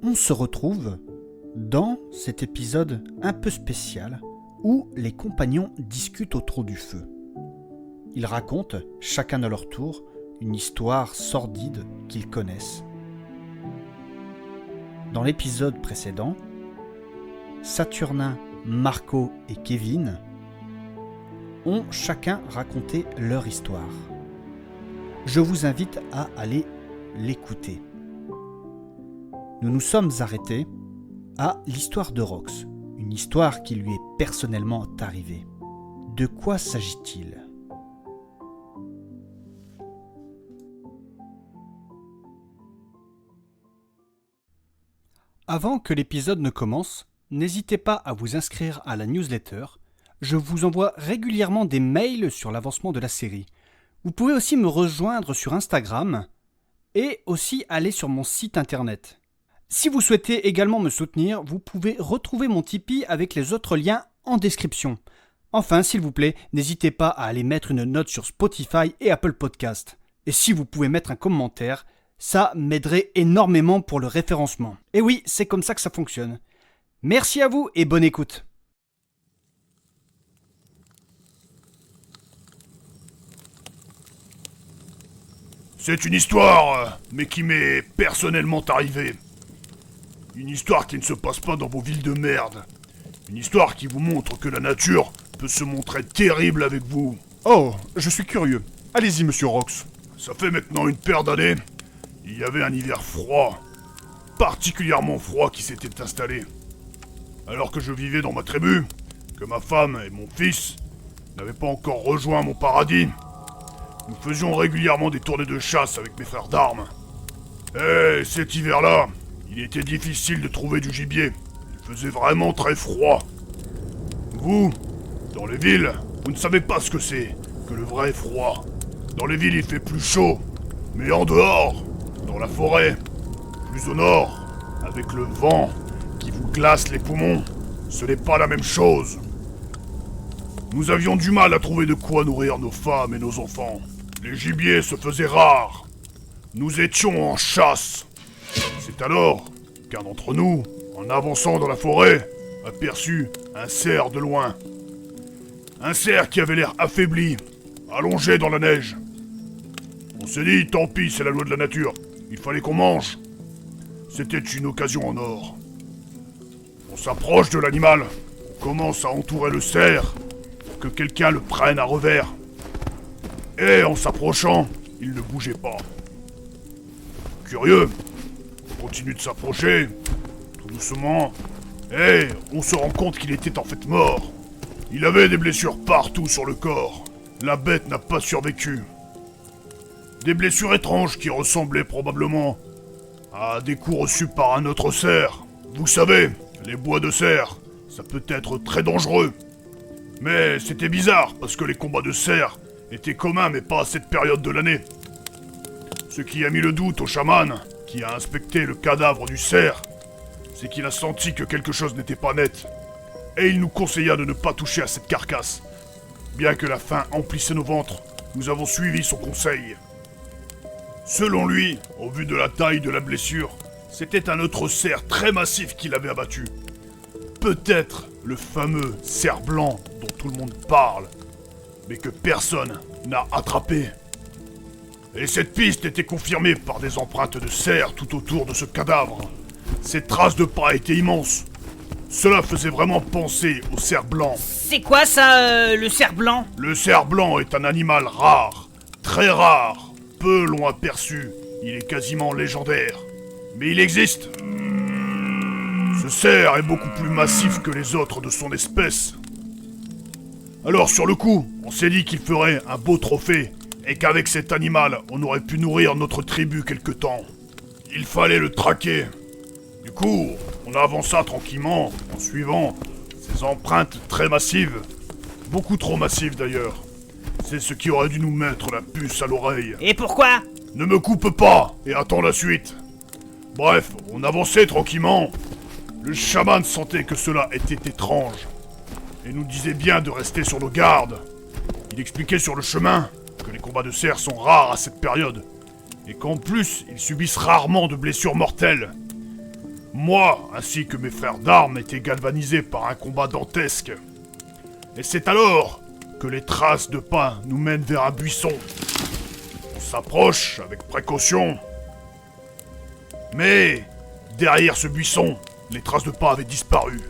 On se retrouve dans cet épisode un peu spécial où les compagnons discutent autour du feu. Ils racontent, chacun à leur tour, une histoire sordide qu'ils connaissent. Dans l'épisode précédent, Saturnin, Marco et Kevin ont chacun raconté leur histoire. Je vous invite à aller l'écouter. Nous nous sommes arrêtés à l'histoire de Rox, une histoire qui lui est personnellement arrivée. De quoi s'agit-il ? Avant que l'épisode ne commence, n'hésitez pas à vous inscrire à la newsletter. Je vous envoie régulièrement des mails sur l'avancement de la série. Vous pouvez aussi me rejoindre sur Instagram et aussi aller sur mon site internet. Si vous souhaitez également me soutenir, vous pouvez retrouver mon Tipeee avec les autres liens en description. Enfin, s'il vous plaît, n'hésitez pas à aller mettre une note sur Spotify et Apple Podcast. Et si vous pouvez mettre un commentaire, ça m'aiderait énormément pour le référencement. Et oui, c'est comme ça que ça fonctionne. Merci à vous et bonne écoute. C'est une histoire, mais qui m'est personnellement arrivée. Une histoire qui ne se passe pas dans vos villes de merde. Une histoire qui vous montre que la nature peut se montrer terrible avec vous. Oh, je suis curieux. Allez-y, monsieur Rox. Ça fait maintenant une paire d'années. Il y avait un hiver froid. Particulièrement froid qui s'était installé. Alors que je vivais dans ma tribu, que ma femme et mon fils n'avaient pas encore rejoint mon paradis, nous faisions régulièrement des tournées de chasse avec mes frères d'armes. Et cet hiver-là, il était difficile de trouver du gibier. Il faisait vraiment très froid. Vous, dans les villes, vous ne savez pas ce que c'est que le vrai froid. Dans les villes, il fait plus chaud. Mais en dehors, dans la forêt, plus au nord, avec le vent qui vous glace les poumons, ce n'est pas la même chose. Nous avions du mal à trouver de quoi nourrir nos femmes et nos enfants. Les gibiers se faisaient rares. Nous étions en chasse. C'est alors qu'un d'entre nous, en avançant dans la forêt, aperçut un cerf de loin. Un cerf qui avait l'air affaibli, allongé dans la neige. On s'est dit, tant pis, c'est la loi de la nature. Il fallait qu'on mange. C'était une occasion en or. On s'approche de l'animal. On commence à entourer le cerf pour que quelqu'un le prenne à revers. Et en s'approchant, il ne bougeait pas. Curieux, on continue de s'approcher, tout doucement, et on se rend compte qu'il était en fait mort. Il avait des blessures partout sur le corps. La bête n'a pas survécu. Des blessures étranges qui ressemblaient probablement à des coups reçus par un autre cerf. Vous savez, les bois de cerf, ça peut être très dangereux. Mais c'était bizarre, parce que les combats de cerfs étaient communs, mais pas à cette période de l'année. Ce qui a mis le doute au chaman, qui a inspecté le cadavre du cerf, c'est qu'il a senti que quelque chose n'était pas net. Et il nous conseilla de ne pas toucher à cette carcasse. Bien que la faim emplissait nos ventres, nous avons suivi son conseil. Selon lui, au vu de la taille de la blessure, c'était un autre cerf très massif qui l'avait abattu. Peut-être le fameux cerf blanc dont tout le monde parle, mais que personne n'a attrapé. Et cette piste était confirmée par des empreintes de cerf tout autour de ce cadavre. Ces traces de pas étaient immenses. Cela faisait vraiment penser au cerf blanc. C'est quoi ça, le cerf blanc ? Le cerf blanc est un animal rare, très rare, peu long aperçu. Il est quasiment légendaire. Mais il existe. Ce cerf est beaucoup plus massif que les autres de son espèce. Alors sur le coup, on s'est dit qu'il ferait un beau trophée et qu'avec cet animal, on aurait pu nourrir notre tribu quelque temps. Il fallait le traquer. Du coup, on avança tranquillement en suivant ces empreintes très massives. Beaucoup trop massives d'ailleurs. C'est ce qui aurait dû nous mettre la puce à l'oreille. Et pourquoi ? Ne me coupe pas et attends la suite. Bref, on avançait tranquillement. Le chaman sentait que cela était étrange et nous disait bien de rester sur nos gardes. Il expliquait sur le chemin que les combats de cerfs sont rares à cette période et qu'en plus, ils subissent rarement de blessures mortelles. Moi, ainsi que mes frères d'armes, étaient galvanisés par un combat dantesque. Et c'est alors que les traces de pas nous mènent vers un buisson. On s'approche avec précaution. Mais derrière ce buisson, les traces de pas avaient disparu.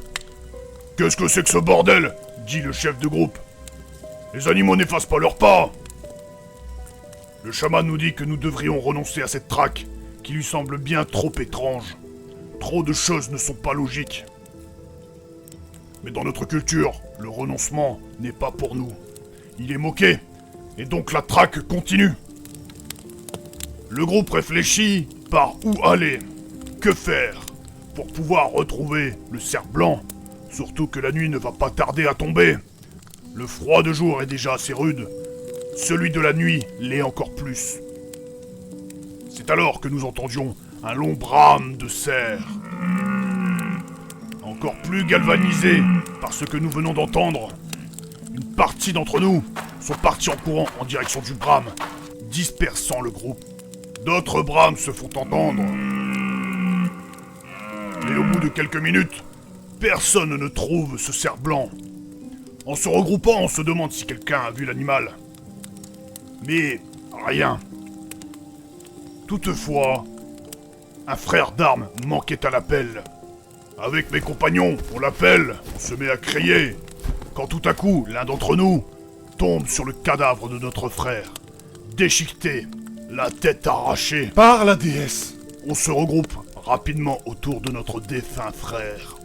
« Qu'est-ce que c'est que ce bordel ?» dit le chef de groupe. « Les animaux n'effacent pas leurs pas !» Le chaman nous dit que nous devrions renoncer à cette traque, qui lui semble bien trop étrange. Trop de choses ne sont pas logiques. Mais dans notre culture, le renoncement n'est pas pour nous. Il est moqué, et donc la traque continue. Le groupe réfléchit par où aller, que faire, pour pouvoir retrouver le cerf blanc, surtout que la nuit ne va pas tarder à tomber. Le froid de jour est déjà assez rude, celui de la nuit l'est encore plus. C'est alors que nous entendions un long brame de cerf. Encore plus galvanisé par ce que nous venons d'entendre, une partie d'entre nous sont partis en courant en direction du brame, dispersant le groupe. D'autres brames se font entendre. Mais au bout de quelques minutes, personne ne trouve ce cerf blanc. En se regroupant, on se demande si quelqu'un a vu l'animal. Mais rien. Toutefois, un frère d'armes manquait à l'appel. Avec mes compagnons, on l'appelle, on se met à crier, quand tout à coup, l'un d'entre nous tombe sur le cadavre de notre frère, déchiqueté, la tête arrachée. Par la déesse. On se regroupe rapidement autour de notre défunt frère.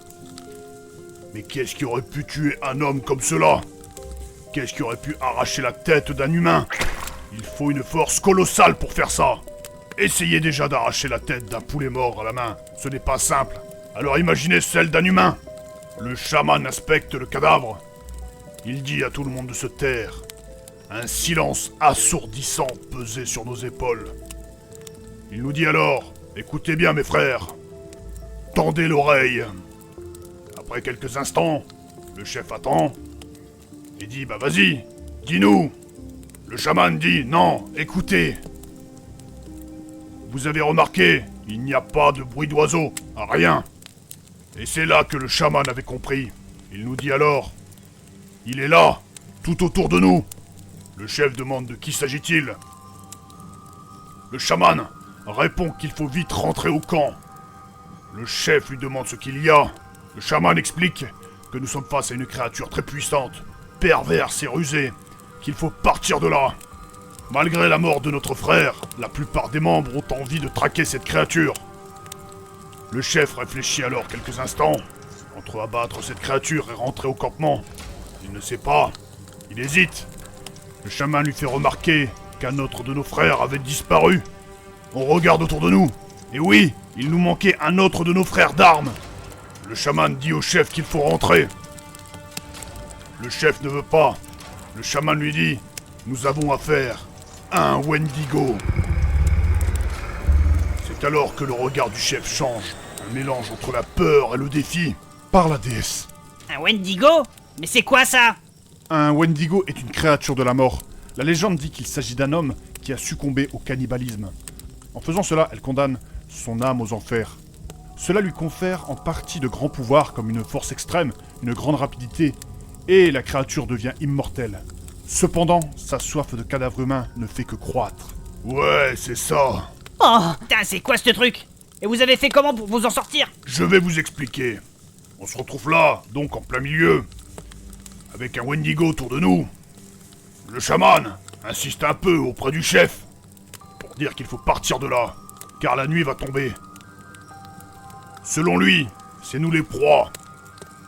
Mais qu'est-ce qui aurait pu tuer un homme comme cela? Qu'est-ce qui aurait pu arracher la tête d'un humain? Il faut une force colossale pour faire ça. Essayez déjà d'arracher la tête d'un poulet mort à la main, ce n'est pas simple. Alors imaginez celle d'un humain. Le chaman inspecte le cadavre. Il dit à tout le monde de se taire. Un silence assourdissant pesait sur nos épaules. Il nous dit alors, écoutez bien mes frères, tendez l'oreille. Après quelques instants, le chef attend et dit bah vas-y, dis-nous. Le chaman dit non, écoutez. Vous avez remarqué, il n'y a pas de bruit d'oiseau, rien. Et c'est là que le chaman avait compris. Il nous dit alors, il est là, tout autour de nous. Le chef demande de qui s'agit-il. Le chaman répond qu'il faut vite rentrer au camp. Le chef lui demande ce qu'il y a. Le chaman explique que nous sommes face à une créature très puissante, perverse et rusée, qu'il faut partir de là. Malgré la mort de notre frère, la plupart des membres ont envie de traquer cette créature. Le chef réfléchit alors quelques instants, entre abattre cette créature et rentrer au campement. Il ne sait pas, il hésite. Le chaman lui fait remarquer qu'un autre de nos frères avait disparu. On regarde autour de nous, et oui, il nous manquait un autre de nos frères d'armes. Le chaman dit au chef qu'il faut rentrer. Le chef ne veut pas. Le chaman lui dit, nous avons affaire à un Wendigo. C'est alors que le regard du chef change, un mélange entre la peur et le défi. Par la déesse. Un Wendigo? Mais c'est quoi ça? Un Wendigo est une créature de la mort. La légende dit qu'il s'agit d'un homme qui a succombé au cannibalisme. En faisant cela, elle condamne son âme aux enfers. Cela lui confère en partie de grands pouvoirs comme une force extrême, une grande rapidité, et la créature devient immortelle. Cependant, sa soif de cadavre humain ne fait que croître. Ouais, c'est ça. Oh, putain, c'est quoi ce truc? Et vous avez fait comment pour vous en sortir? Je vais vous expliquer. On se retrouve là, donc en plein milieu, avec un Wendigo autour de nous. Le chaman insiste un peu auprès du chef, pour dire qu'il faut partir de là, car la nuit va tomber. Selon lui, c'est nous les proies,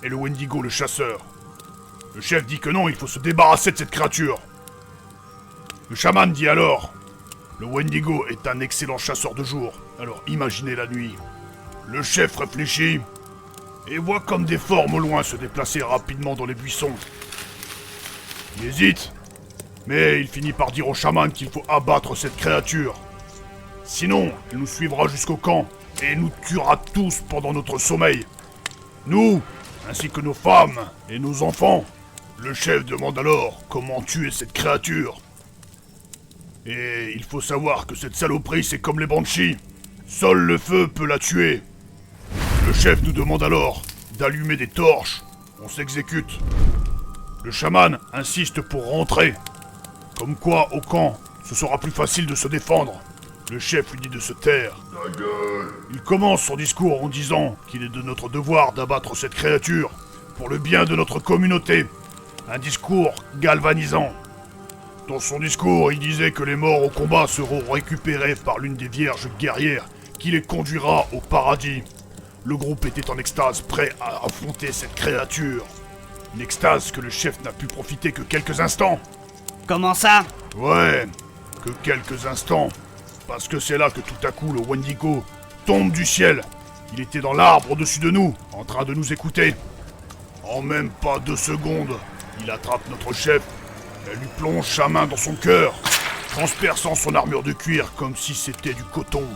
et le Wendigo le chasseur. Le chef dit que non, il faut se débarrasser de cette créature. Le chaman dit alors, le Wendigo est un excellent chasseur de jour, alors imaginez la nuit. Le chef réfléchit, et voit comme des formes au loin se déplacer rapidement dans les buissons. Il hésite, mais il finit par dire au chaman qu'il faut abattre cette créature. Sinon, elle nous suivra jusqu'au camp, et nous tuera tous pendant notre sommeil. Nous, ainsi que nos femmes et nos enfants. Le chef demande alors comment tuer cette créature. Et il faut savoir que cette saloperie c'est comme les banshees. Seul le feu peut la tuer. Le chef nous demande alors d'allumer des torches. On s'exécute. Le chaman insiste pour rentrer. Comme quoi, au camp, ce sera plus facile de se défendre. Le chef lui dit de se taire. Il commence son discours en disant qu'il est de notre devoir d'abattre cette créature pour le bien de notre communauté. Un discours galvanisant. Dans son discours, il disait que les morts au combat seront récupérés par l'une des vierges guerrières qui les conduira au paradis. Le groupe était en extase, prêt à affronter cette créature. Une extase que le chef n'a pu profiter que quelques instants. Comment ça? Ouais, que quelques instants. Parce que c'est là que tout à coup le Wendigo tombe du ciel. Il était dans l'arbre au-dessus de nous, en train de nous écouter. En même pas 2 secondes, il attrape notre chef et lui plonge sa main dans son cœur, transperçant son armure de cuir comme si c'était du coton.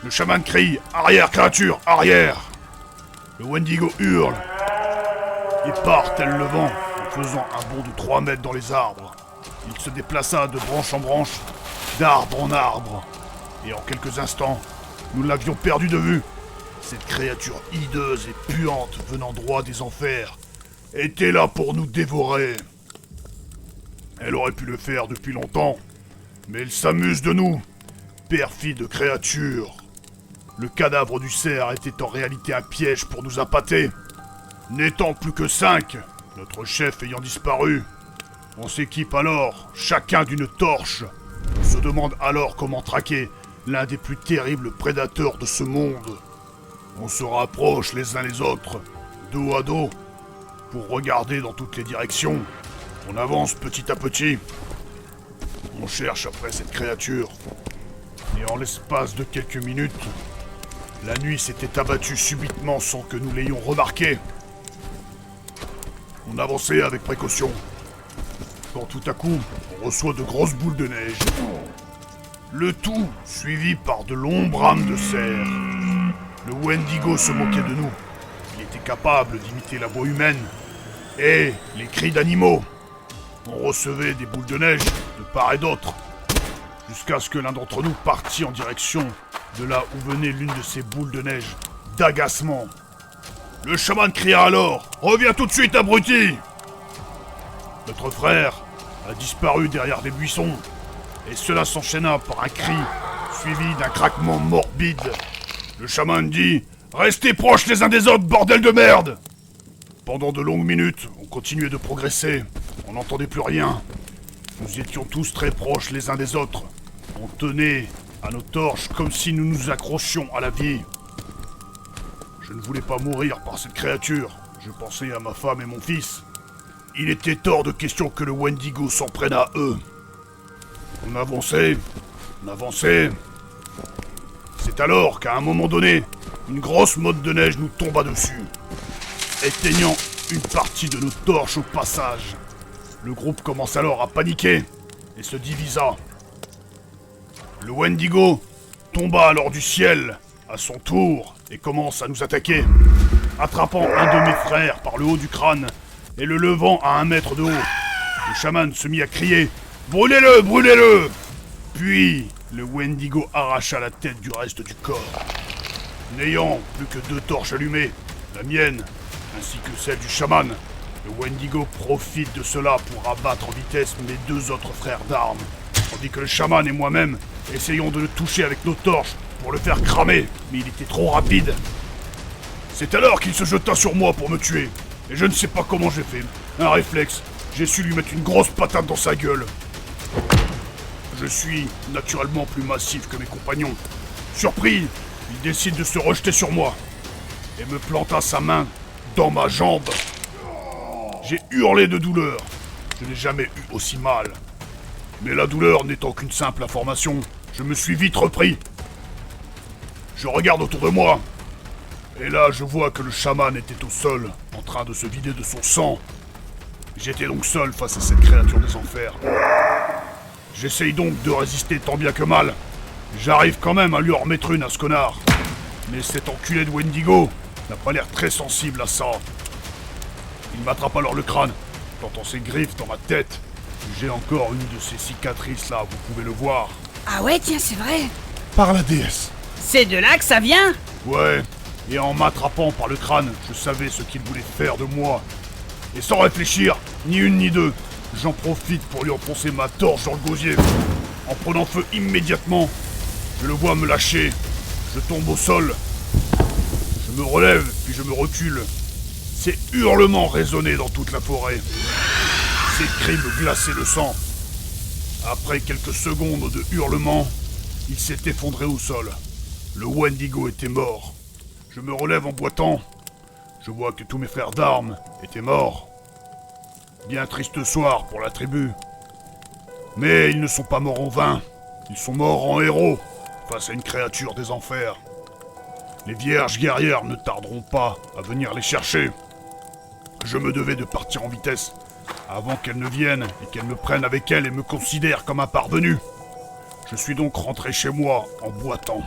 Le chaman crie « Arrière, créature, arrière !» Le Wendigo hurle et part tel le vent en faisant un bond de 3 mètres dans les arbres. Il se déplaça de branche en branche, d'arbre en arbre. Et en quelques instants, nous l'avions perdu de vue. Cette créature hideuse et puante venant droit des enfers était là pour nous dévorer. Elle aurait pu le faire depuis longtemps, mais elle s'amuse de nous, perfide créature. Le cadavre du cerf était en réalité un piège pour nous appâter. N'étant plus que 5, notre chef ayant disparu, on s'équipe alors, chacun d'une torche. On se demande alors comment traquer l'un des plus terribles prédateurs de ce monde. On se rapproche les uns les autres, dos à dos, pour regarder dans toutes les directions. On avance petit à petit. On cherche après cette créature. Et en l'espace de quelques minutes, la nuit s'était abattue subitement sans que nous l'ayons remarqué. On avançait avec précaution. Quand tout à coup, on reçoit de grosses boules de neige. Le tout suivi par de longs brames de cerf. Le Wendigo se moquait de nous. Il était capable d'imiter la voix humaine et les cris d'animaux. On recevait des boules de neige de part et d'autre, jusqu'à ce que l'un d'entre nous partît en direction de là où venait l'une de ces boules de neige d'agacement. Le chaman cria alors « Reviens tout de suite, abruti !» Notre frère a disparu derrière les buissons, et cela s'enchaîna par un cri, suivi d'un craquement morbide. Le chaman dit « Restez proches les uns des autres, bordel de merde !» Pendant de longues minutes, on continuait de progresser. On n'entendait plus rien. Nous étions tous très proches les uns des autres. On tenait à nos torches comme si nous nous accrochions à la vie. Je ne voulais pas mourir par cette créature. Je pensais à ma femme et mon fils. Il était hors de question que le Wendigo s'en prenne à eux. On avançait. C'est alors qu'à un moment donné, une grosse motte de neige nous tomba dessus, éteignant une partie de nos torches au passage. Le groupe commence alors à paniquer et se divisa. Le Wendigo tomba alors du ciel à son tour et commence à nous attaquer, attrapant un de mes frères par le haut du crâne et le levant à 1 mètre de haut. Le chaman se mit à crier « Brûlez-le, brûlez-le !» Puis, le Wendigo arracha la tête du reste du corps. N'ayant plus que 2 torches allumées, la mienne ainsi que celle du chaman, le Wendigo profite de cela pour abattre en vitesse mes 2 autres frères d'armes, tandis que le chaman et moi-même essayons de le toucher avec nos torches pour le faire cramer, mais il était trop rapide. C'est alors qu'il se jeta sur moi pour me tuer, et je ne sais pas comment j'ai fait. Un réflexe, j'ai su lui mettre une grosse patate dans sa gueule. Je suis naturellement plus massif que mes compagnons. Surpris, il décide de se rejeter sur moi et me planta sa main dans ma jambe. J'ai hurlé de douleur. Je n'ai jamais eu aussi mal. Mais la douleur n'étant qu'une simple information, je me suis vite repris. Je regarde autour de moi. Et là, je vois que le chaman était au sol, en train de se vider de son sang. J'étais donc seul face à cette créature des enfers. J'essaye donc de résister tant bien que mal. J'arrive quand même à lui en remettre une à ce connard. Mais cet enculé de Wendigo n'a pas l'air très sensible à ça. Il m'attrape alors le crâne, plantant ses griffes dans ma tête. J'ai encore une de ces cicatrices là, vous pouvez le voir. Ah ouais, tiens, c'est vrai. Par la déesse. C'est de là que ça vient? Ouais, Et en m'attrapant par le crâne, je savais ce qu'il voulait faire de moi. Et sans réfléchir, ni une ni deux, j'en profite pour lui enfoncer ma torche dans le gosier. En prenant feu immédiatement, je le vois me lâcher. Je tombe au sol. Je me relève, puis je me recule. Ces hurlements résonnaient dans toute la forêt. Ces cris me glaçaient le sang. Après quelques secondes de hurlements, il s'est effondré au sol. Le Wendigo était mort. Je me relève en boitant. Je vois que tous mes frères d'armes étaient morts. Bien triste soir pour la tribu. Mais ils ne sont pas morts en vain. Ils sont morts en héros, face à une créature des enfers. Les vierges guerrières ne tarderont pas à venir les chercher. Je me devais de partir en vitesse, avant qu'elles ne viennent et qu'elles me prennent avec elles et me considèrent comme un parvenu. Je suis donc rentré chez moi en boitant.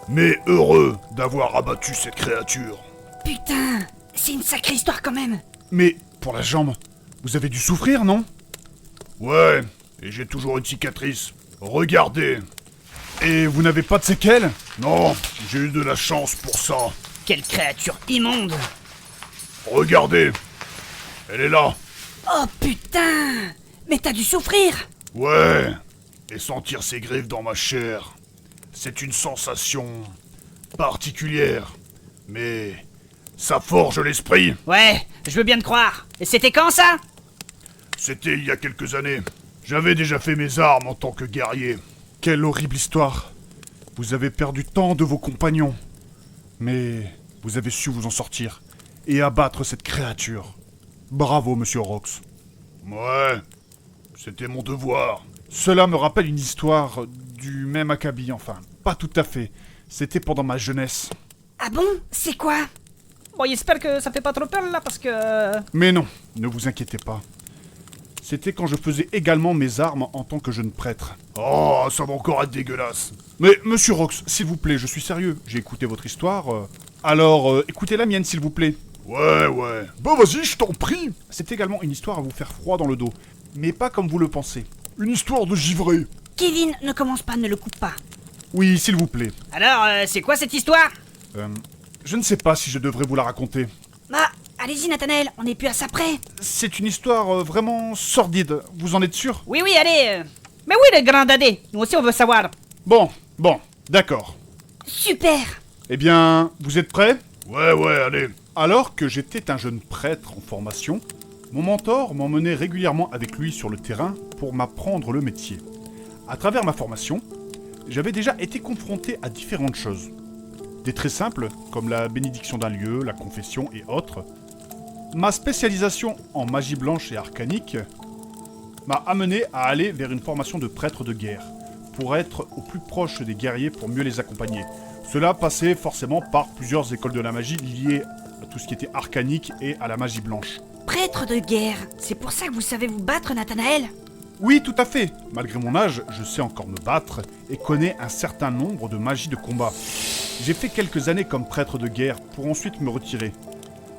Mais heureux d'avoir abattu cette créature. Putain, c'est une sacrée histoire quand même. Mais pour la jambe, vous avez dû souffrir, non? Ouais, et j'ai toujours une cicatrice. Regardez. Et vous n'avez pas de séquelles? Non, j'ai eu de la chance pour ça. Quelle créature immonde! Regardez. Elle est là. Oh putain, mais t'as dû souffrir. Ouais. Et sentir ses griffes dans ma chair. C'est une sensation particulière. Mais ça forge l'esprit. Ouais, je veux bien te croire. Et c'était quand ça? C'était il y a quelques années. J'avais déjà fait mes armes en tant que guerrier. Quelle horrible histoire. Vous avez perdu tant de vos compagnons. Mais vous avez su vous en sortir et abattre cette créature. Bravo, monsieur Rox. Ouais, c'était mon devoir. Cela me rappelle une histoire du même acabit, enfin, pas tout à fait. C'était pendant ma jeunesse. Ah bon, c'est quoi? Bon, j'espère que ça fait pas trop peur là parce que... Mais non, ne vous inquiétez pas. C'était quand je faisais également mes armes en tant que jeune prêtre. Oh, ça va encore être dégueulasse. Mais monsieur Rox, s'il vous plaît, je suis sérieux. J'ai écouté votre histoire. Alors, écoutez la mienne, s'il vous plaît. Ouais. Bah vas-y, je t'en prie. C'est également une histoire à vous faire froid dans le dos. Mais pas comme vous le pensez. Une histoire de givré. Kevin, ne commence pas, ne le coupe pas. Oui, s'il vous plaît. Alors, c'est quoi cette histoire? Je ne sais pas si je devrais vous la raconter. Bah, allez-y Nathanaël, on n'est plus à ça près. C'est une histoire vraiment sordide. Vous en êtes sûr? Oui, allez. Mais oui, le grand dadé. Nous aussi, on veut savoir. Bon, d'accord. Super. Eh bien, vous êtes prêts? Ouais, allez. Alors que j'étais un jeune prêtre en formation, mon mentor m'emmenait régulièrement avec lui sur le terrain pour m'apprendre le métier. À travers ma formation, j'avais déjà été confronté à différentes choses. Des très simples, comme la bénédiction d'un lieu, la confession et autres. Ma spécialisation en magie blanche et arcanique m'a amené à aller vers une formation de prêtre de guerre, pour être au plus proche des guerriers pour mieux les accompagner. Cela passait forcément par plusieurs écoles de la magie liées à tout ce qui était arcanique et à la magie blanche. Prêtre de guerre, c'est pour ça que vous savez vous battre Nathanaël? Oui, tout à fait. Malgré mon âge, je sais encore me battre et connais un certain nombre de magies de combat. J'ai fait quelques années comme prêtre de guerre pour ensuite me retirer.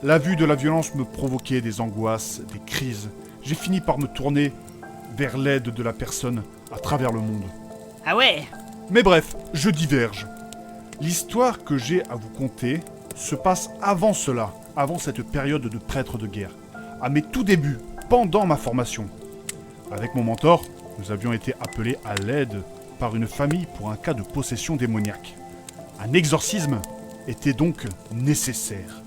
La vue de la violence me provoquait des angoisses, des crises. J'ai fini par me tourner vers l'aide de la personne à travers le monde. Ah ouais? Mais bref, je diverge. L'histoire que j'ai à vous conter se passe avant cela, avant cette période de prêtre de guerre, à mes tout débuts, pendant ma formation. Avec mon mentor, nous avions été appelés à l'aide par une famille pour un cas de possession démoniaque. Un exorcisme était donc nécessaire.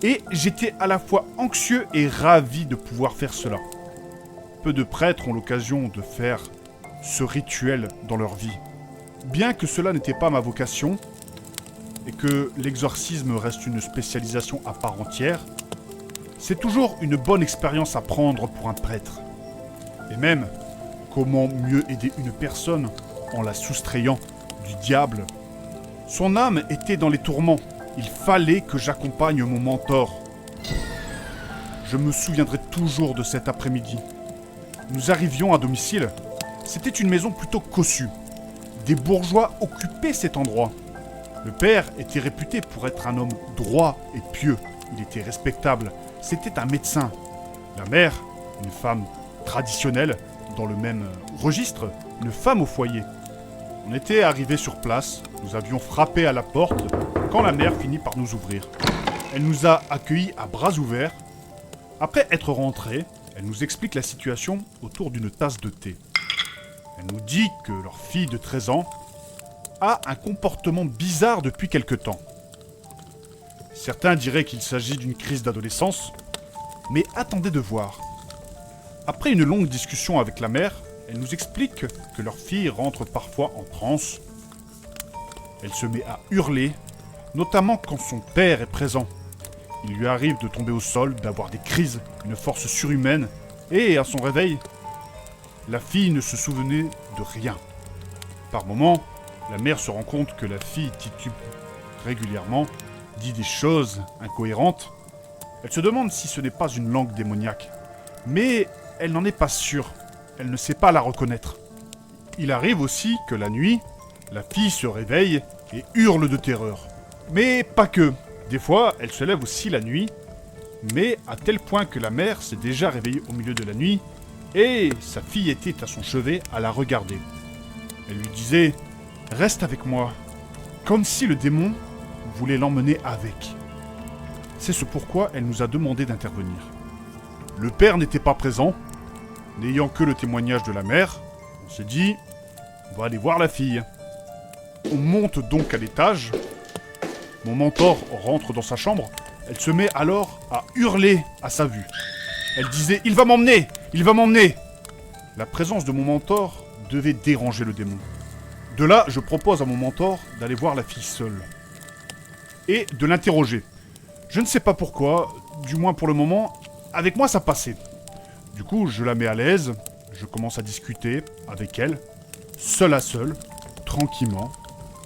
Et j'étais à la fois anxieux et ravi de pouvoir faire cela. Peu de prêtres ont l'occasion de faire ce rituel dans leur vie. Bien que cela n'était pas ma vocation, et que l'exorcisme reste une spécialisation à part entière, c'est toujours une bonne expérience à prendre pour un prêtre. Et même, comment mieux aider une personne en la soustrayant du diable? Son âme était dans les tourments. Il fallait que j'accompagne mon mentor. Je me souviendrai toujours de cet après-midi. Nous arrivions à domicile. C'était une maison plutôt cossue. Des bourgeois occupaient cet endroit. Le père était réputé pour être un homme droit et pieux. Il était respectable. C'était un médecin. La mère, une femme traditionnelle, dans le même registre, une femme au foyer. On était arrivés sur place, nous avions frappé à la porte, quand la mère finit par nous ouvrir. Elle nous a accueillis à bras ouverts. Après être rentrée, elle nous explique la situation autour d'une tasse de thé. Elle nous dit que leur fille de 13 ans a un comportement bizarre depuis quelque temps. Certains diraient qu'il s'agit d'une crise d'adolescence, mais attendez de voir. Après une longue discussion avec la mère, elle nous explique que leur fille rentre parfois en transe. Elle se met à hurler, notamment quand son père est présent. Il lui arrive de tomber au sol, d'avoir des crises, une force surhumaine, et à son réveil, la fille ne se souvenait de rien. Par moments, la mère se rend compte que la fille titube régulièrement, dit des choses incohérentes. Elle se demande si ce n'est pas une langue démoniaque. Mais elle n'en est pas sûre. Elle ne sait pas la reconnaître. Il arrive aussi que la nuit, la fille se réveille et hurle de terreur. Mais pas que. Des fois, elle se lève aussi la nuit, mais à tel point que la mère s'est déjà réveillée au milieu de la nuit et sa fille était à son chevet à la regarder. Elle lui disait « Reste avec moi », comme si le démon voulait l'emmener avec. C'est ce pourquoi elle nous a demandé d'intervenir. Le père n'était pas présent. N'ayant que le témoignage de la mère, on s'est dit « On va aller voir la fille ». On monte donc à l'étage. Mon mentor rentre dans sa chambre. Elle se met alors à hurler à sa vue. Elle disait « Il va m'emmener ! Il va m'emmener !» La présence de mon mentor devait déranger le démon. De là, je propose à mon mentor d'aller voir la fille seule. Et de l'interroger. Je ne sais pas pourquoi, du moins pour le moment, avec moi ça passait. Du coup, je la mets à l'aise, je commence à discuter avec elle, seul à seul, tranquillement.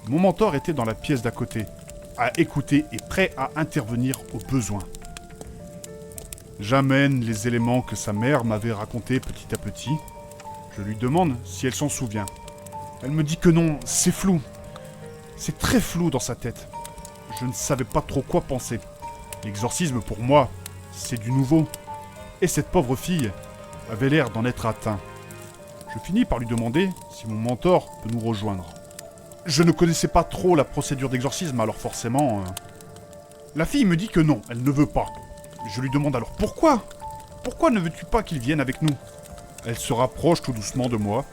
Mon mentor était dans la pièce d'à côté, à écouter et prêt à intervenir au besoin. J'amène les éléments que sa mère m'avait racontés petit à petit. Je lui demande si elle s'en souvient. Elle me dit que non, c'est flou. C'est très flou dans sa tête. Je ne savais pas trop quoi penser. L'exorcisme, pour moi, c'est du nouveau. Et cette pauvre fille avait l'air d'en être atteinte. Je finis par lui demander si mon mentor peut nous rejoindre. Je ne connaissais pas trop la procédure d'exorcisme, alors forcément... La fille me dit que non, elle ne veut pas. Je lui demande alors pourquoi ? Pourquoi ne veux-tu pas qu'il vienne avec nous ? Elle se rapproche tout doucement de moi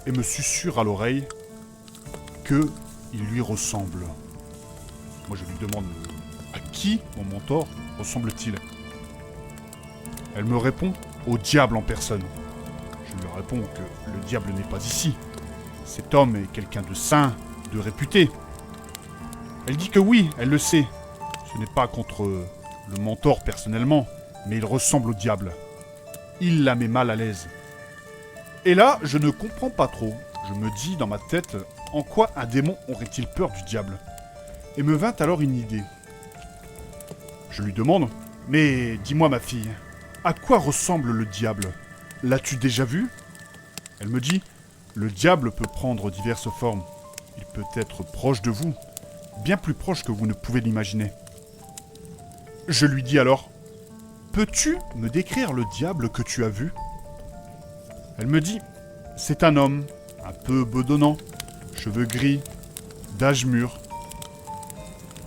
et me susurre à l'oreille que il lui ressemble. Moi je lui demande à qui mon mentor ressemble-t-il ? Elle me répond au diable en personne. Je lui réponds que le diable n'est pas ici. Cet homme est quelqu'un de saint, de réputé. Elle dit que oui, elle le sait. Ce n'est pas contre le mentor personnellement, mais il ressemble au diable. Il la met mal à l'aise. Et là, je ne comprends pas trop. Je me dis dans ma tête, en quoi un démon aurait-il peur du diable ? Et me vint alors une idée. Je lui demande, mais dis-moi ma fille, à quoi ressemble le diable ? L'as-tu déjà vu ? Elle me dit, le diable peut prendre diverses formes. Il peut être proche de vous, bien plus proche que vous ne pouvez l'imaginer. Je lui dis alors, peux-tu me décrire le diable que tu as vu ? Elle me dit, c'est un homme, un peu bedonnant, cheveux gris, d'âge mûr.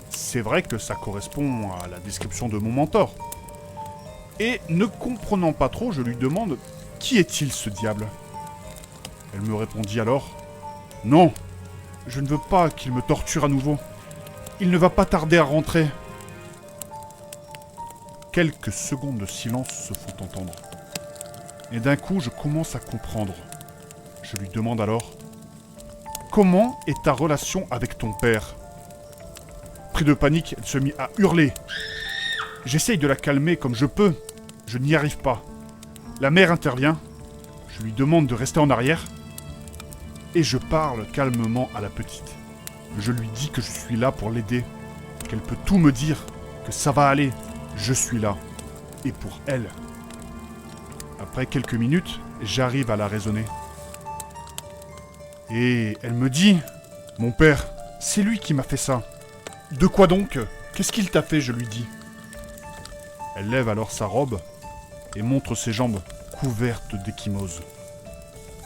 C'est vrai que ça correspond à la description de mon mentor. Et ne comprenant pas trop, je lui demande, qui est-il ce diable ? Elle me répondit alors, non, je ne veux pas qu'il me torture à nouveau. Il ne va pas tarder à rentrer. Quelques secondes de silence se font entendre. Et d'un coup, je commence à comprendre. Je lui demande alors, comment est ta relation avec ton père ? Pris de panique, elle se mit à hurler. J'essaye de la calmer comme je peux. Je n'y arrive pas. La mère intervient. Je lui demande de rester en arrière. Et je parle calmement à la petite. Je lui dis que je suis là pour l'aider. Qu'elle peut tout me dire. Que ça va aller. Je suis là. Et pour elle. Après quelques minutes, j'arrive à la raisonner. Et elle me dit, mon père, c'est lui qui m'a fait ça. De quoi donc ? Qu'est-ce qu'il t'a fait ? Je lui dis. Elle lève alors sa robe et montre ses jambes couvertes d'échymoses.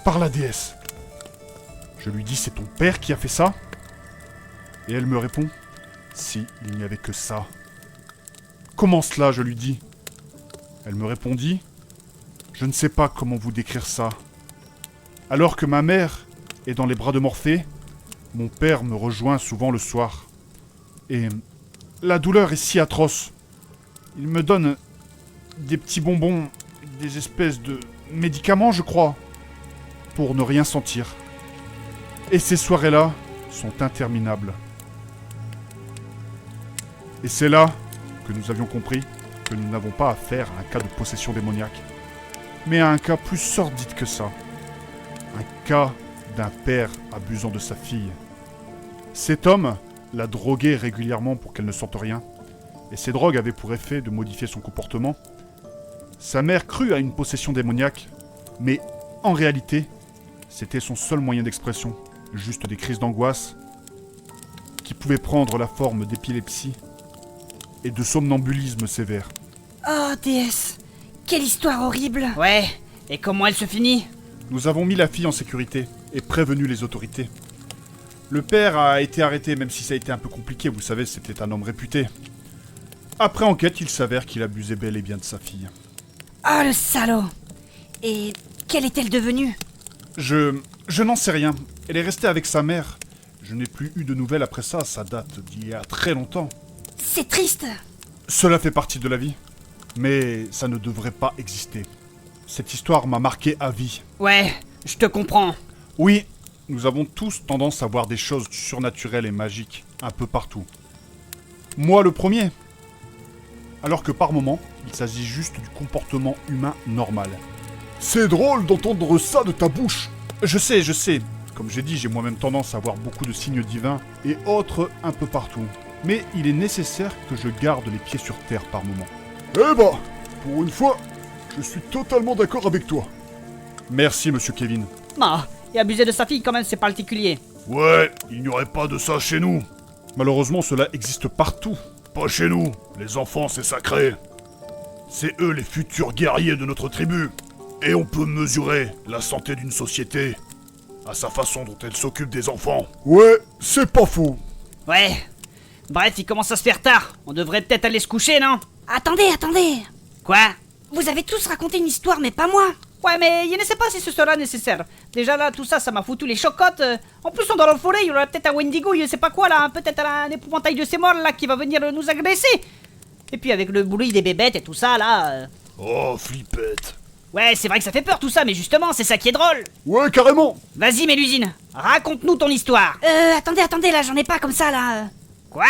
Par la déesse ! Je lui dis, c'est ton père qui a fait ça? Et elle me répond, si, il n'y avait que ça. Comment cela, je lui dis. Elle me répondit, je ne sais pas comment vous décrire ça. Alors que ma mère est dans les bras de Morphée, mon père me rejoint souvent le soir. Et la douleur est si atroce. Il me donne des petits bonbons, des espèces de médicaments, je crois, pour ne rien sentir. Et ces soirées-là sont interminables. Et c'est là que nous avions compris que nous n'avons pas affaire à un cas de possession démoniaque, mais à un cas plus sordide que ça. Un cas d'un père abusant de sa fille. Cet homme la droguait régulièrement pour qu'elle ne sente rien, et ces drogues avaient pour effet de modifier son comportement. Sa mère crut à une possession démoniaque, mais en réalité, c'était son seul moyen d'expression, juste des crises d'angoisse, qui pouvaient prendre la forme d'épilepsie et de somnambulisme sévère. Oh, déesse. Quelle histoire horrible. Ouais, et comment elle se finit? Nous avons mis la fille en sécurité et prévenu les autorités. Le père a été arrêté, même si ça a été un peu compliqué, vous savez, c'était un homme réputé. Après enquête, il s'avère qu'il abusait bel et bien de sa fille. Oh, le salaud. Et quelle est-elle devenue? Je n'en sais rien. Elle est restée avec sa mère. Je n'ai plus eu de nouvelles après ça, ça date d'il y a très longtemps. C'est triste. Cela fait partie de la vie. Mais ça ne devrait pas exister. Cette histoire m'a marqué à vie. Ouais, je te comprends. Oui, nous avons tous tendance à voir des choses surnaturelles et magiques, un peu partout. Moi le premier. Alors que par moments, il s'agit juste du comportement humain normal. C'est drôle d'entendre ça de ta bouche. Je sais. Comme j'ai dit, j'ai moi-même tendance à voir beaucoup de signes divins et autres un peu partout. Mais il est nécessaire que je garde les pieds sur terre par moments. Eh bah, pour une fois, je suis totalement d'accord avec toi. Merci, monsieur Kevin. Ah, et abuser de sa fille quand même, c'est particulier. Ouais, il n'y aurait pas de ça chez nous. Malheureusement, cela existe partout. Pas chez nous. Les enfants, c'est sacré. C'est eux les futurs guerriers de notre tribu. Et on peut mesurer la santé d'une société à sa façon dont elle s'occupe des enfants. Ouais, c'est pas faux. Ouais. Bref, il commence à se faire tard. On devrait peut-être aller se coucher, non? Attendez. Quoi? Vous avez tous raconté une histoire, mais pas moi. Ouais, mais je ne sais pas si ce sera nécessaire. Déjà là, tout ça, ça m'a foutu les chocottes. En plus, on est dans la forêt, il y aura peut-être un Wendigo, je sais pas quoi là, peut-être un épouvantail de ces morts là qui va venir nous agresser. Et puis avec le bruit des bébêtes et tout ça là. Oh, flippette. Ouais, c'est vrai que ça fait peur tout ça, mais justement, c'est ça qui est drôle. Ouais, carrément. Vas-y, Mélusine, raconte-nous ton histoire. Attendez, là, j'en ai pas comme ça, là. Quoi?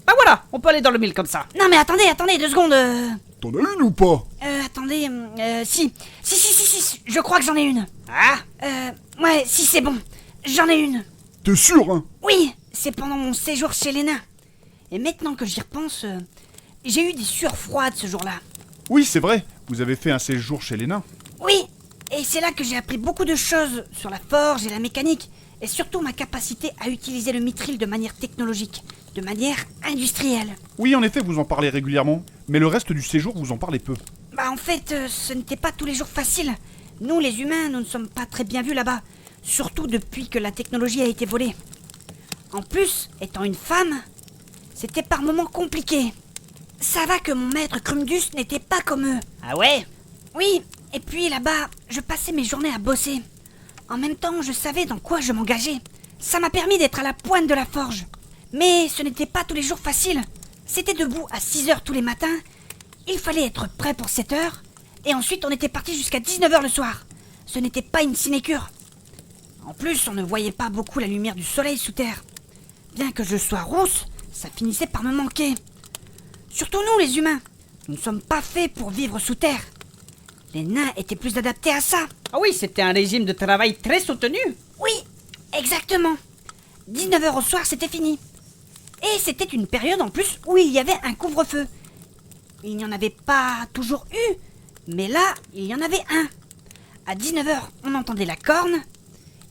Bah voilà, on peut aller dans le mille comme ça. Non, mais attendez, 2 secondes. T'en as une ou pas? Attendez, si, je crois que j'en ai une. Ah? Ouais, si, c'est bon. J'en ai une. T'es sûr, hein? Oui, c'est pendant mon séjour chez les nains. Et maintenant que j'y repense, j'ai eu des sueurs froides ce jour-là. Oui, c'est vrai, vous avez fait un séjour chez les nains. Oui, et c'est là que j'ai appris beaucoup de choses sur la forge et la mécanique, et surtout ma capacité à utiliser le mithril de manière technologique, de manière industrielle. Oui, en effet, vous en parlez régulièrement, mais le reste du séjour, vous en parlez peu. Bah en fait, ce n'était pas tous les jours facile. Nous, les humains, nous ne sommes pas très bien vus là-bas, surtout depuis que la technologie a été volée. En plus, étant une femme, c'était par moments compliqué. Ça va que mon maître Crumdus n'était pas comme eux. Ah ouais? Oui, et puis là-bas, je passais mes journées à bosser. En même temps, je savais dans quoi je m'engageais. Ça m'a permis d'être à la pointe de la forge. Mais ce n'était pas tous les jours facile. C'était debout à 6h tous les matins. Il fallait être prêt pour 7h. Et ensuite, on était parti jusqu'à 19h le soir. Ce n'était pas une sinécure. En plus, on ne voyait pas beaucoup la lumière du soleil sous terre. Bien que je sois rousse, ça finissait par me manquer. Surtout nous, les humains. Nous ne sommes pas faits pour vivre sous terre. Les nains étaient plus adaptés à ça. Ah oui, c'était un régime de travail très soutenu. Oui, exactement. 19h au soir, c'était fini. Et c'était une période en plus où il y avait un couvre-feu. Il n'y en avait pas toujours eu, mais là, il y en avait un. À 19h, on entendait la corne,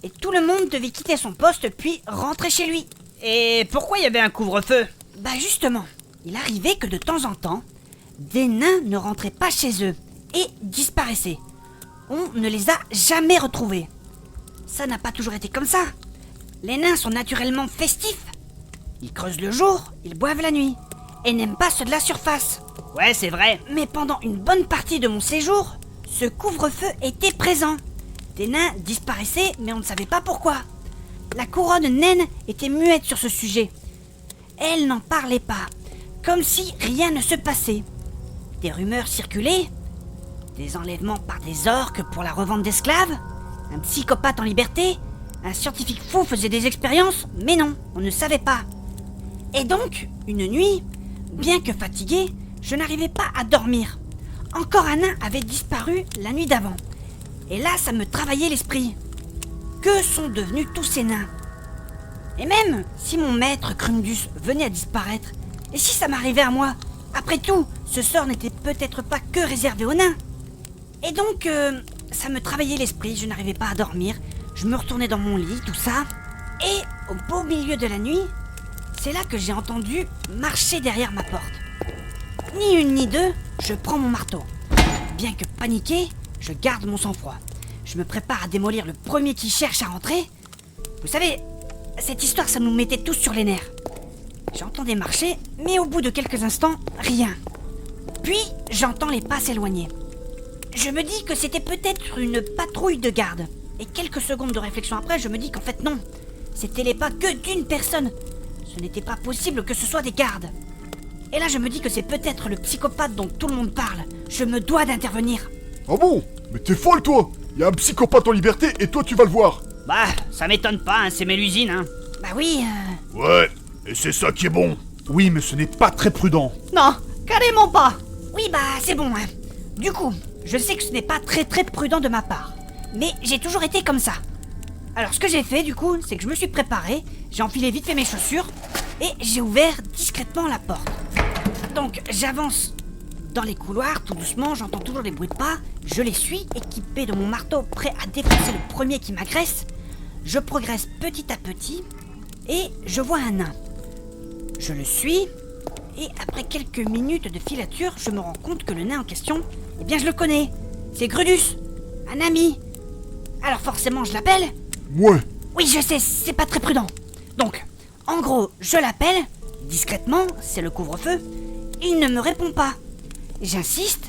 et tout le monde devait quitter son poste puis rentrer chez lui. Et pourquoi il y avait un couvre-feu? Bah justement, il arrivait que de temps en temps, des nains ne rentraient pas chez eux et disparaissaient. On ne les a jamais retrouvés. Ça n'a pas toujours été comme ça. Les nains sont naturellement festifs. Ils creusent le jour, ils boivent la nuit, et n'aiment pas ceux de la surface. Ouais, c'est vrai. Mais pendant une bonne partie de mon séjour, ce couvre-feu était présent. Des nains disparaissaient, mais on ne savait pas pourquoi. La couronne naine était muette sur ce sujet. Elle n'en parlait pas, comme si rien ne se passait. Des rumeurs circulaient, des enlèvements par des orques pour la revente d'esclaves, un psychopathe en liberté, un scientifique fou faisait des expériences, mais non, on ne savait pas. Et donc, une nuit, bien que fatigué, je n'arrivais pas à dormir. Encore un nain avait disparu la nuit d'avant. Et là, ça me travaillait l'esprit. Que sont devenus tous ces nains? Et même si mon maître Crumdus venait à disparaître, et si ça m'arrivait à moi? Après tout, ce sort n'était peut-être pas que réservé aux nains. Et donc, ça me travaillait l'esprit, je n'arrivais pas à dormir. Je me retournais dans mon lit, tout ça. Et au beau milieu de la nuit, c'est là que j'ai entendu marcher derrière ma porte. Ni une ni deux, je prends mon marteau. Bien que paniqué, je garde mon sang-froid. Je me prépare à démolir le premier qui cherche à rentrer. Vous savez, cette histoire, ça nous mettait tous sur les nerfs. J'entendais marcher, mais au bout de quelques instants, rien. Puis, j'entends les pas s'éloigner. Je me dis que c'était peut-être une patrouille de garde. Et quelques secondes de réflexion après, je me dis qu'en fait non. C'était les pas que d'une personne. Ce n'était pas possible que ce soit des gardes. Et là, je me dis que c'est peut-être le psychopathe dont tout le monde parle. Je me dois d'intervenir. Ah bon? Mais t'es folle, toi! Y a un psychopathe en liberté et toi, tu vas le voir! Bah, ça m'étonne pas, hein, c'est Mélusine, hein. Bah oui, Ouais, et c'est ça qui est bon. Oui, mais ce n'est pas très prudent. Non, carrément pas. Oui, bah c'est bon, hein. Du coup, je sais que ce n'est pas très prudent de ma part. Mais j'ai toujours été comme ça. Alors ce que j'ai fait du coup, c'est que je me suis préparé, j'ai enfilé vite fait mes chaussures, et j'ai ouvert discrètement la porte. Donc j'avance dans les couloirs, tout doucement, j'entends toujours des bruits de pas, je les suis, équipé de mon marteau, prêt à défoncer le premier qui m'agresse. Je progresse petit à petit, et je vois un nain. Je le suis, et après quelques minutes de filature, je me rends compte que le nain en question, eh bien je le connais. C'est Grudus, un ami. Alors forcément je l'appelle. Ouais. Oui, je sais, c'est pas très prudent. Donc, en gros, je l'appelle, discrètement, c'est le couvre-feu. Il ne me répond pas. J'insiste,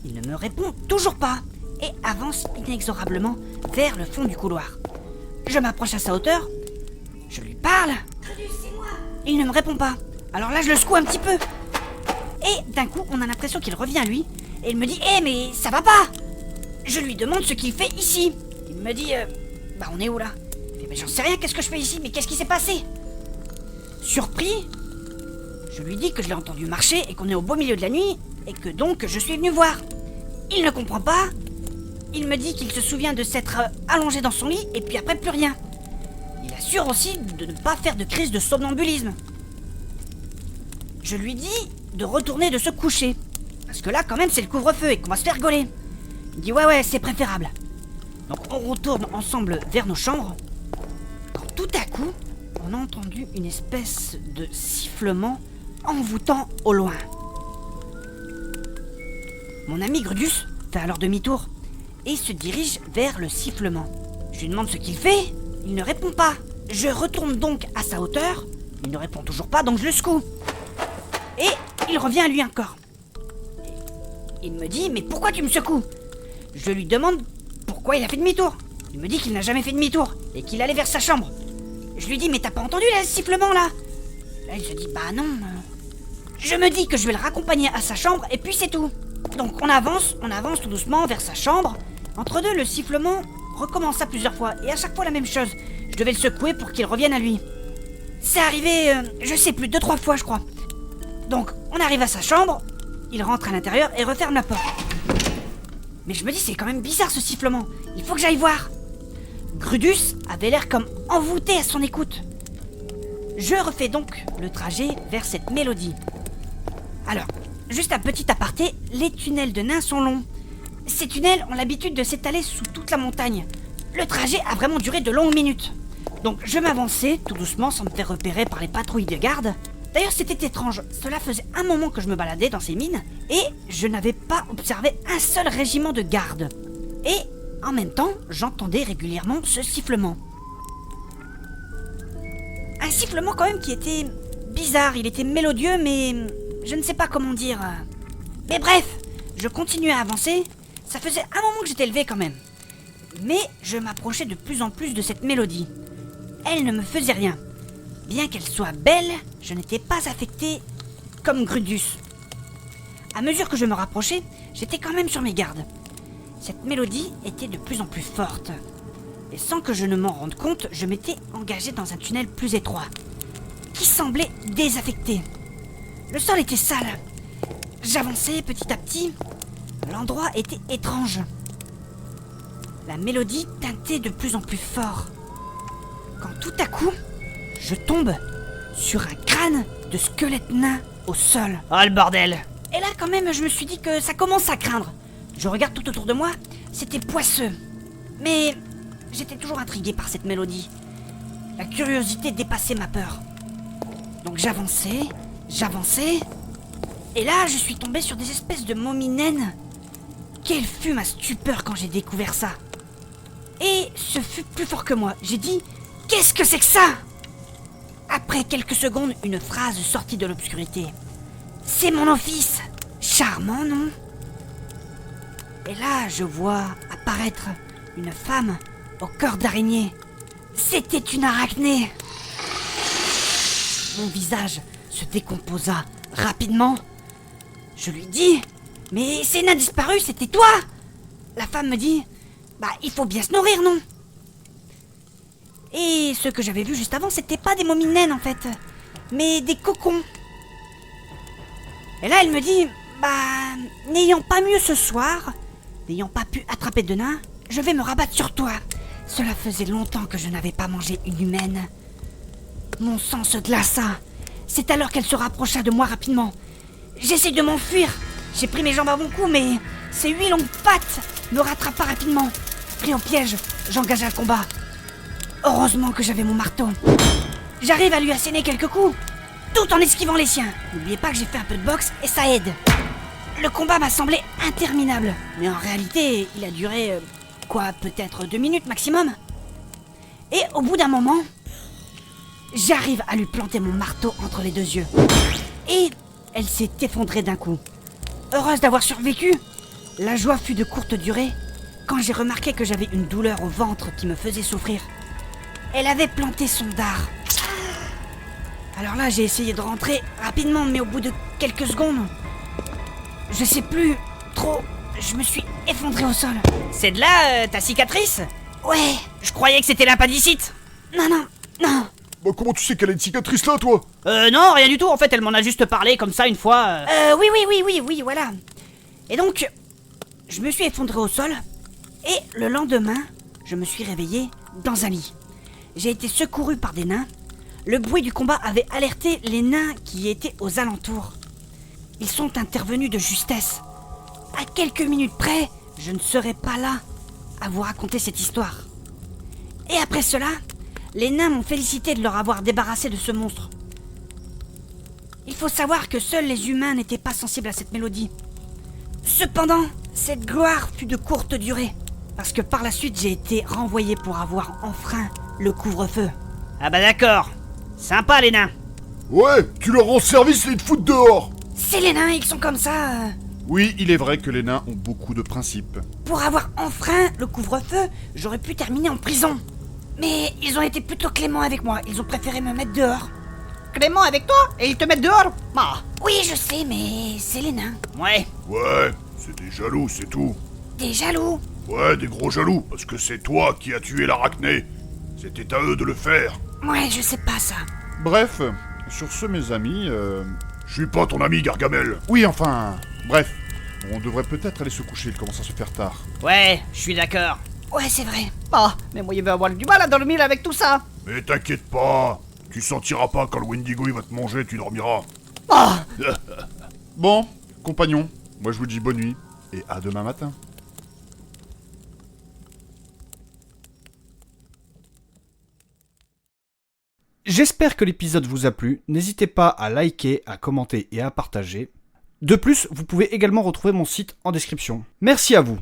il ne me répond toujours pas, et avance inexorablement vers le fond du couloir. Je m'approche à sa hauteur, je lui parle. Il ne me répond pas. Alors là, je le secoue un petit peu. Et d'un coup, on a l'impression qu'il revient à lui, et il me dit « Eh, mais ça va pas !» Je lui demande ce qu'il fait ici. Il me dit « Bah, on est où là ?» Mais j'en sais rien, qu'est-ce que je fais ici? Mais qu'est-ce qui s'est passé? Surpris, je lui dis que je l'ai entendu marcher et qu'on est au beau milieu de la nuit et que donc je suis venu voir. Il ne comprend pas. Il me dit qu'il se souvient de s'être allongé dans son lit et puis après plus rien. Il assure aussi de ne pas faire de crise de somnambulisme. Je lui dis de retourner de se coucher. Parce que là quand même c'est le couvre-feu et qu'on va se faire gauler. Il dit ouais c'est préférable. Donc on retourne ensemble vers nos chambres. Quand tout à coup, on a entendu une espèce de sifflement envoûtant au loin. Mon ami Grudus fait alors demi-tour et se dirige vers le sifflement. Je lui demande ce qu'il fait, il ne répond pas. Je retourne donc à sa hauteur, il ne répond toujours pas donc je le secoue. Et il revient à lui encore. Il me dit « Mais pourquoi tu me secoues ?» Je lui demande pourquoi il a fait demi-tour. Il me dit qu'il n'a jamais fait demi-tour et qu'il allait vers sa chambre. Je lui dis « Mais t'as pas entendu là, le sifflement là ?» Là il se dit « Bah non. » Je me dis que je vais le raccompagner à sa chambre et puis c'est tout. Donc on avance tout doucement vers sa chambre. Entre deux, le sifflement recommença plusieurs fois et à chaque fois la même chose. Je devais le secouer pour qu'il revienne à lui. C'est arrivé, je sais plus, 2-3 fois je crois. Donc on arrive à sa chambre, il rentre à l'intérieur et referme la porte. Mais je me dis c'est quand même bizarre ce sifflement, il faut que j'aille voir. Grudus avait l'air comme envoûté à son écoute. Je refais donc le trajet vers cette mélodie. Alors, juste un petit aparté, les tunnels de nains sont longs. Ces tunnels ont l'habitude de s'étaler sous toute la montagne. Le trajet a vraiment duré de longues minutes. Donc je m'avançais tout doucement sans me faire repérer par les patrouilles de garde. D'ailleurs c'était étrange, cela faisait un moment que je me baladais dans ces mines et je n'avais pas observé un seul régiment de garde. Et en même temps, j'entendais régulièrement ce sifflement. Un sifflement quand même qui était bizarre, il était mélodieux mais je ne sais pas comment dire. Mais bref, je continuais à avancer, ça faisait un moment que j'étais levé quand même. Mais je m'approchais de plus en plus de cette mélodie. Elle ne me faisait rien. Bien qu'elle soit belle, je n'étais pas affecté comme Grudus. À mesure que je me rapprochais, j'étais quand même sur mes gardes. Cette mélodie était de plus en plus forte. Et sans que je ne m'en rende compte, je m'étais engagé dans un tunnel plus étroit, qui semblait désaffecté. Le sol était sale. J'avançais petit à petit. L'endroit était étrange. La mélodie teintait de plus en plus fort. Quand tout à coup, je tombe sur un crâne de squelette nain au sol. Oh le bordel! Et là, quand même, je me suis dit que ça commence à craindre. Je regarde tout autour de moi, c'était poisseux. Mais j'étais toujours intrigué par cette mélodie. La curiosité dépassait ma peur. Donc j'avançais. Et là, je suis tombé sur des espèces de momies naines. Quelle fut ma stupeur quand j'ai découvert ça. Et ce fut plus fort que moi. J'ai dit, qu'est-ce que c'est que ça? Après quelques secondes, une phrase sortit de l'obscurité. C'est mon office. Charmant, non? Et là, je vois apparaître une femme au corps d'araignée. C'était une arachnée. Mon visage se décomposa rapidement. Je lui dis, mais ces nains disparus, c'était toi? La femme me dit, il faut bien se nourrir, non? Et ce que j'avais vu juste avant, c'était pas des momies naines en fait, mais des cocons. Et là, elle me dit, n'ayant pas mieux ce soir, n'ayant pas pu attraper de nains, je vais me rabattre sur toi. Cela faisait longtemps que je n'avais pas mangé une humaine. Mon sang se glaça. C'est alors qu'elle se rapprocha de moi rapidement. J'essaie de m'enfuir. J'ai pris mes jambes à mon cou, mais ces 8 longues pattes me rattrapent rapidement. Pris au piège, j'engagea le combat. Heureusement que j'avais mon marteau. J'arrive à lui asséner quelques coups, tout en esquivant les siens. N'oubliez pas que j'ai fait un peu de boxe et ça aide. Le combat m'a semblé interminable, mais en réalité, il a duré, peut-être 2 minutes maximum. Et au bout d'un moment, j'arrive à lui planter mon marteau entre les 2 yeux. Et elle s'est effondrée d'un coup. Heureuse d'avoir survécu, la joie fut de courte durée quand j'ai remarqué que j'avais une douleur au ventre qui me faisait souffrir. Elle avait planté son dard. Alors là, j'ai essayé de rentrer rapidement, mais au bout de quelques secondes, je sais plus trop, je me suis effondré au sol. C'est de là ta cicatrice? Ouais. Je croyais que c'était l'appendicite. Non. Comment tu sais qu'elle a une cicatrice là, toi? Non, rien du tout, en fait, elle m'en a juste parlé comme ça une fois. Oui, voilà. Et donc, je me suis effondré au sol, et le lendemain, je me suis réveillé dans un lit. J'ai été secouru par des nains. Le bruit du combat avait alerté les nains qui étaient aux alentours. Ils sont intervenus de justesse. À quelques minutes près, je ne serais pas là à vous raconter cette histoire. Et après cela, les nains m'ont félicité de leur avoir débarrassé de ce monstre. Il faut savoir que seuls les humains n'étaient pas sensibles à cette mélodie. Cependant, cette gloire fut de courte durée, parce que par la suite j'ai été renvoyé pour avoir enfreint le couvre-feu. Ah d'accord. Sympa les nains. Ouais, tu leur rends service et ils te foutent dehors. C'est les nains, ils sont comme ça. Oui, il est vrai que les nains ont beaucoup de principes. Pour avoir enfreint le couvre-feu, j'aurais pu terminer en prison. Mais ils ont été plutôt cléments avec moi, ils ont préféré me mettre dehors. Clément avec toi? Et ils te mettent dehors? Oui, je sais, mais c'est les nains. Ouais. Ouais, c'est des jaloux, c'est tout. Des jaloux. Ouais, des gros jaloux, parce que c'est toi qui as tué l'arachnée. C'était à eux de le faire. Ouais, je sais pas ça. Bref, sur ce, mes amis, Je suis pas ton ami, Gargamel. Oui, enfin... Bref, on devrait peut-être aller se coucher, il commence à se faire tard. Ouais, je suis d'accord. Ouais, c'est vrai. Mais moi, il va avoir du mal à dormir avec tout ça. Mais t'inquiète pas, tu sentiras pas quand le Wendigo il va te manger, tu dormiras. Bon, compagnons, moi je vous dis bonne nuit, et à demain matin. J'espère que l'épisode vous a plu, n'hésitez pas à liker, à commenter et à partager. De plus, vous pouvez également retrouver mon site en description. Merci à vous.